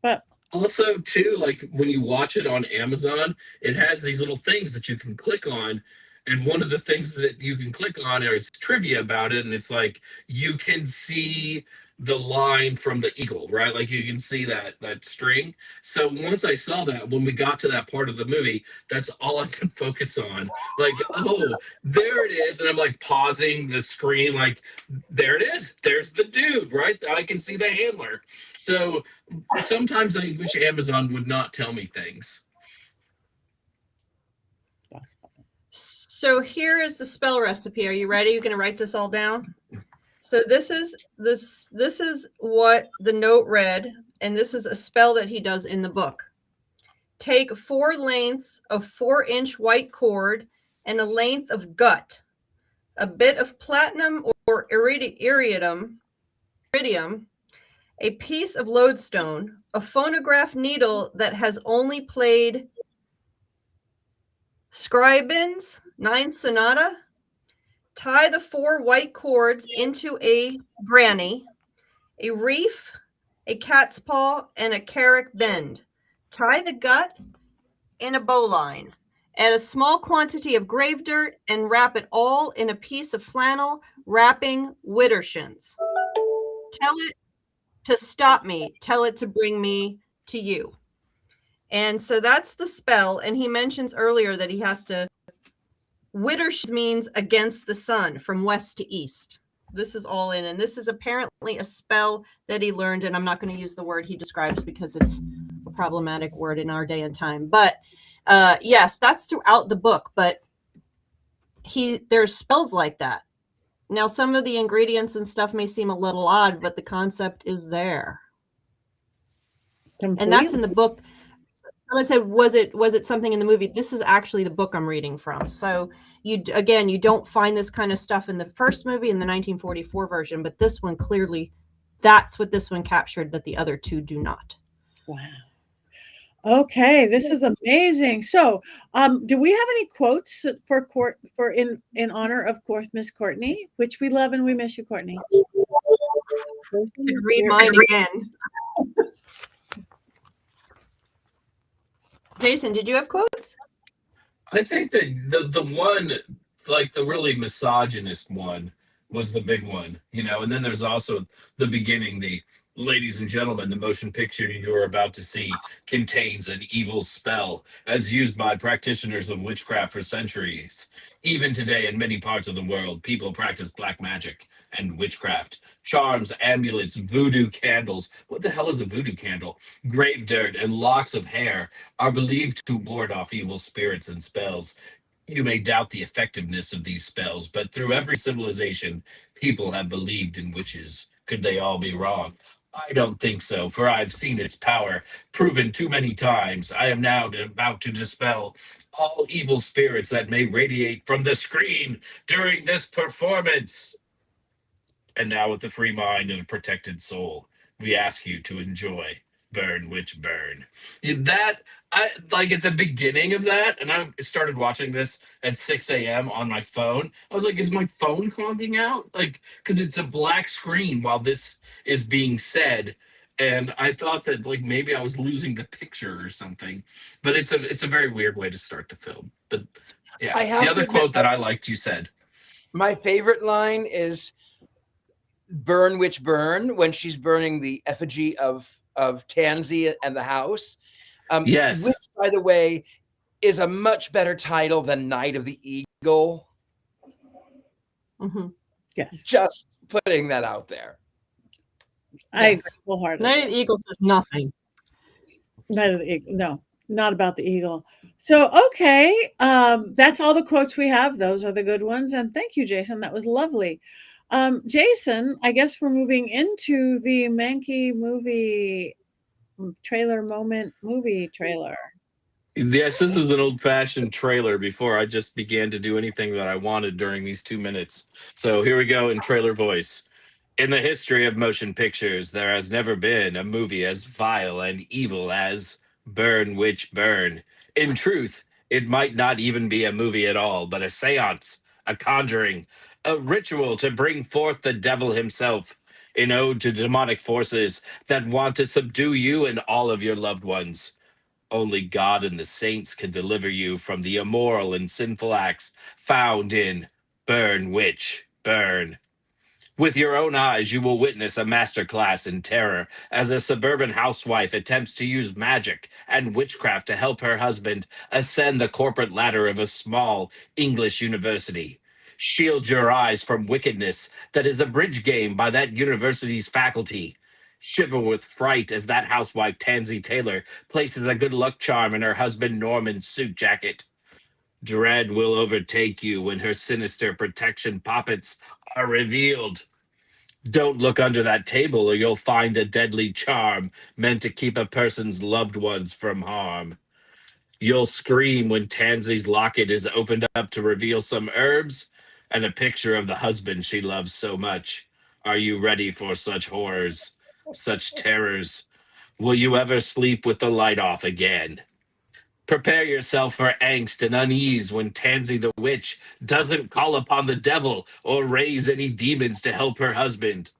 but also, too, like when you watch it on Amazon, it has these little things that you can click on. And one of the things that you can click on is trivia about it. And it's like, you can see the line from the eagle, right? Like you can see that string. So once I saw that, when we got to that part of the movie, that's all I could focus on. Like, oh, there it is. And I'm like pausing the screen, like, there it is. There's the dude, right? I can see the handler. So sometimes I wish Amazon would not tell me things. So here is the spell recipe. Are you ready? You're going to write this all down? So this is what the note read, and this is a spell that he does in the book. Take 4 lengths of 4-inch white cord and a length of gut. a bit of platinum or iridium, a piece of lodestone, a phonograph needle that has only played Scriabin's Ninth Sonata, tie the 4 white cords into a granny, a reef, a cat's paw, and a carrick bend. Tie the gut in a bowline. Add a small quantity of grave dirt and wrap it all in a piece of flannel wrapping widdershins. Tell it to stop me. Tell it to bring me to you. And so that's the spell. And he mentions earlier that he has to. Widdershins means against the sun, from west to east. This is all in. And this is apparently a spell that he learned. And I'm not going to use the word he describes because it's a problematic word in our day and time. But yes, that's throughout the book. But there's spells like that. Now, some of the ingredients and stuff may seem a little odd, but the concept is there. Completely. And that's in the book. Someone said, was it something in the movie? This is actually the book I'm reading from. So you don't find this kind of stuff in the first movie, in the 1944 version, but this one clearly, that's what this one captured that the other two do not. Wow. Okay, this is amazing. So, do we have any quotes in honor of Miss Courtney, which we love and we miss you, Courtney? Read mine again. Jason, did you have quotes? I think that the one, like the really misogynist one, was the big one, and then there's also the beginning, the ladies and gentlemen, the motion picture you're about to see contains an evil spell as used by practitioners of witchcraft for centuries. Even today, in many parts of the world, people practice black magic and witchcraft. Charms, amulets, voodoo candles. What the hell is a voodoo candle? Grave dirt and locks of hair are believed to ward off evil spirits and spells. You may doubt the effectiveness of these spells, but through every civilization, people have believed in witches. Could they all be wrong? I don't think so, for I've seen its power proven too many times. I am now about to dispel all evil spirits that may radiate from the screen during this performance. And now, with a free mind and a protected soul, we ask you to enjoy Burn, Witch, Burn. That, I like at the beginning of that, and I started watching this at 6 a.m. on my phone. I was like, is my phone clogging out? Like, because it's a black screen while this is being said. And I thought that like maybe I was losing the picture or something. But it's a very weird way to start the film. But yeah, the other quote that I liked, you said. My favorite line is burn, witch, burn, when she's burning the effigy of Tansy and the house. Yes. Which, by the way, is a much better title than Night of the Eagle. Mm-hmm. Yes. Just putting that out there. I agree wholeheartedly. Night of the Eagle says nothing. Night of the Eagle. No, not about the eagle. So, okay. That's all the quotes we have. Those are the good ones. And thank you, Jason. That was lovely. Jason, I guess we're moving into the Mankey movie trailer. Yes, this is an old-fashioned trailer before I just began to do anything that I wanted during these 2 minutes. So here we go in trailer voice. In the history of motion pictures, there has never been a movie as vile and evil as Burn, Witch, Burn. In truth, it might not even be a movie at all, but a seance, a conjuring, a ritual to bring forth the devil himself, an ode to demonic forces that want to subdue you and all of your loved ones. Only God and the saints can deliver you from the immoral and sinful acts found in Burn, Witch, Burn. With your own eyes, you will witness a masterclass in terror as a suburban housewife attempts to use magic and witchcraft to help her husband ascend the corporate ladder of a small English university. Shield your eyes from wickedness that is a bridge game by that university's faculty. Shiver with fright as that housewife, Tansy Taylor, places a good luck charm in her husband Norman's suit jacket. Dread will overtake you when her sinister protection puppets are revealed. Don't look under that table or you'll find a deadly charm meant to keep a person's loved ones from harm. You'll scream when Tansy's locket is opened up to reveal some herbs, and a picture of the husband she loves so much. Are you ready for such horrors, such terrors? Will you ever sleep with the light off again? Prepare yourself for angst and unease when Tansy the witch doesn't call upon the devil or raise any demons to help her husband.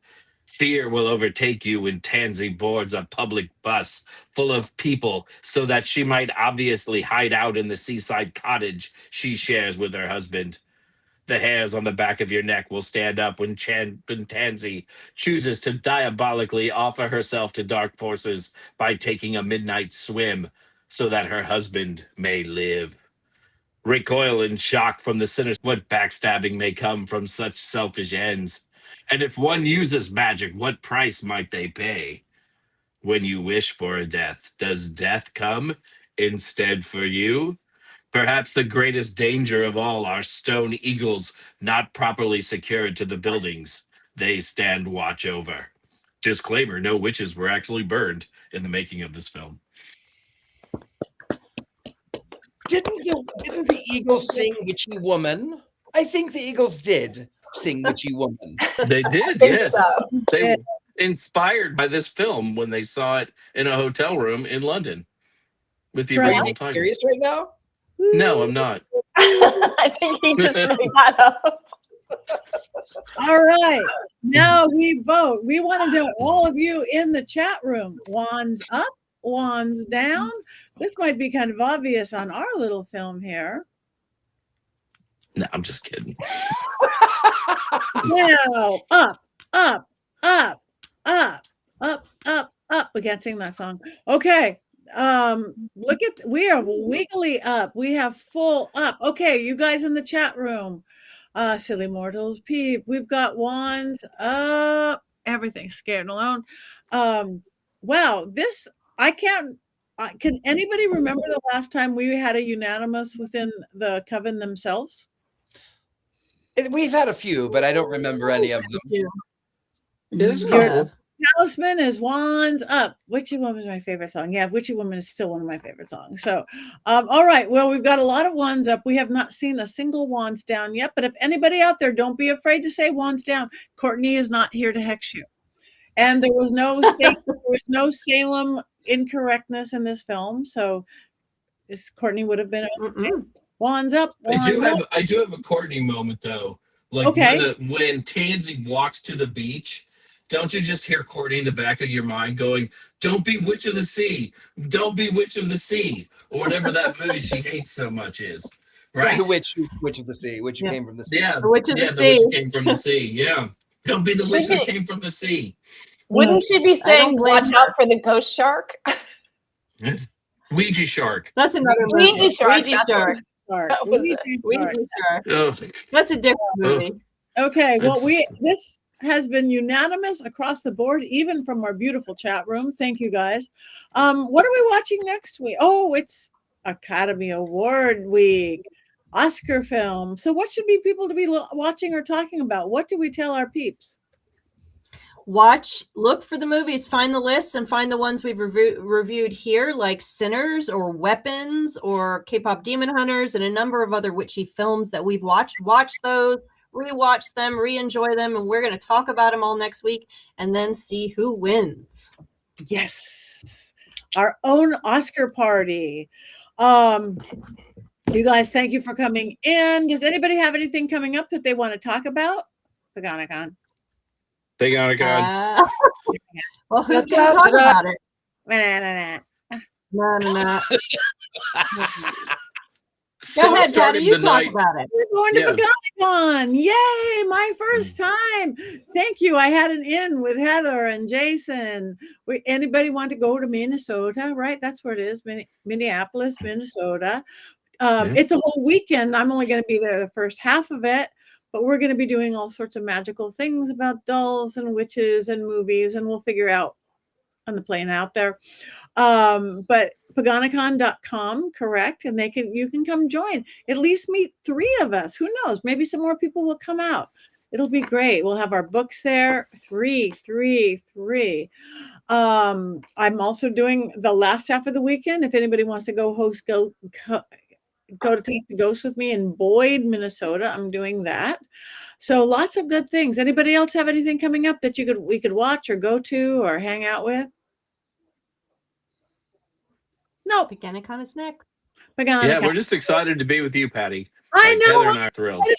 Fear will overtake you when Tansy boards a public bus full of people so that she might obviously hide out in the seaside cottage she shares with her husband. The hairs on the back of your neck will stand up when Tansy chooses to diabolically offer herself to dark forces by taking a midnight swim so that her husband may live. Recoil in shock from the sinners. What backstabbing may come from such selfish ends? And if one uses magic, what price might they pay? When you wish for a death, does death come instead for you? Perhaps the greatest danger of all are stone eagles not properly secured to the buildings they stand watch over. Disclaimer, no witches were actually burned in the making of this film. Didn't the Eagles sing Witchy Woman? I think the Eagles did sing Witchy Woman. They did, think yes. so. They were inspired by this film when they saw it in a hotel room in London with the Are you original being title. serious right now? No, I'm not. I think he just made that up. All right. Now we vote. We want to know all of you in the chat room. Wands up, wands down. This might be kind of obvious on our little film here. No, I'm just kidding. Now, up, up, up, up, up, up, up. We can't sing that song. Okay. Look at, we are wiggly up. We have full up. Okay, you guys in the chat room. Silly mortals, peep. We've got wands up. Everything's scared and alone. Wow, this I can't. Can anybody remember the last time we had a unanimous within the coven themselves? We've had a few, but I don't remember any of them. There's a Your couple. Talisman is wands up. Witchy Woman is my favorite song. Yeah, Witchy Woman is still one of my favorite songs. So, all right. Well, we've got a lot of wands up. We have not seen a single wands down yet. But if anybody out there, don't be afraid to say wands down. Courtney is not here to hex you. And there was no Salem incorrectness in this film. So Courtney would have been wands up. Wands I do have a Courtney moment though. Like okay. when Tansy walks to the beach, don't you just hear Courtney in the back of your mind going, "Don't be Witch of the Sea, don't be Witch of the Sea," or whatever that movie she hates so much is, right? The witch of the sea, which came from the sea. Yeah, The Witch of the the Sea. witch came from the sea. Yeah, don't be the witch that came from the sea. Wouldn't she be saying, "Watch out for the ghost shark"? Ouija shark. That's another movie. Ouija shark. Ouija shark. That was it. Ouija shark. Ugh. That's a different movie. Okay, well, this has been unanimous across the board, even from our beautiful chat room. Thank you, guys. What are we watching next week? Oh, it's Academy Award week, Oscar film. So what should be people to be watching or talking about? What do we tell our peeps? Look for the movies, find the lists, and find the ones we've reviewed here, like Sinners or Weapons or K-pop Demon Hunters and a number of other witchy films that we've watched. Watch those, rewatch them, re-enjoy them, and we're going to talk about them all next week and then see who wins. Yes, our own Oscar party. You guys, thank you for coming in. Does anybody have anything coming up that they want to talk about? Paganicon. They got it, God. Well, who's going to talk about it? No. Go ahead, Patty. You talk about it. We're going to Paganicon. Yay, my first time. Thank you. I had an in with Heather and Jason. Anybody want to go to Minnesota? Right? That's where it is. Minneapolis, Minnesota. It's a whole weekend. I'm only going to be there the first half of it. But we're going to be doing all sorts of magical things about dolls and witches and movies, and we'll figure out on the plane out there. But Paganicon.com, correct? And you can come join. At least meet 3 of us. Who knows? Maybe some more people will come out. It'll be great. We'll have our books there. 3. I'm also doing the last half of the weekend. If anybody wants to go go to Talk to Ghosts with me in Boyd, Minnesota. I'm doing that. So lots of good things. Anybody else have anything coming up that we could watch or go to or hang out with? No. Beganicon is next. Yeah, we're just excited to be with you, Patti. I know. Heather and I are thrilled. I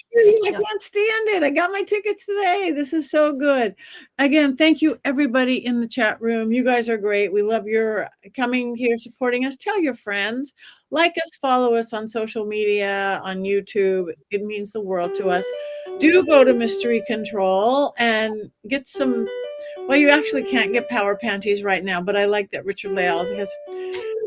can't stand it. I got my tickets today. This is so good. Again, thank you everybody in the chat room. You guys are great. We love your coming here, supporting us. Tell your friends, like us, follow us on social media, on YouTube. It means the world to us. Do go to Mystery Control and get some. Well, you actually can't get power panties right now, but I like that Richard-Lael, because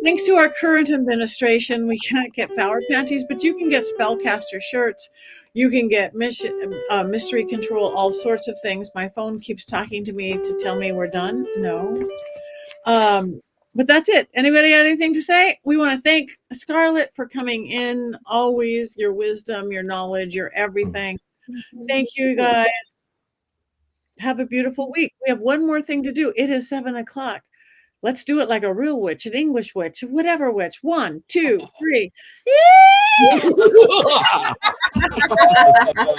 thanks to our current administration, we can't get power panties, but you can get spellcaster shirts. You can get Mystery Control, all sorts of things. My phone keeps talking to me to tell me we're done. No. But that's it. Anybody got anything to say? We want to thank Scarlett for coming in. Always your wisdom, your knowledge, your everything. Thank you, guys. Have a beautiful week. We have one more thing to do. It is 7 o'clock. Let's do it like a real witch, an English witch, whatever witch. 1, 2, 3. Yay!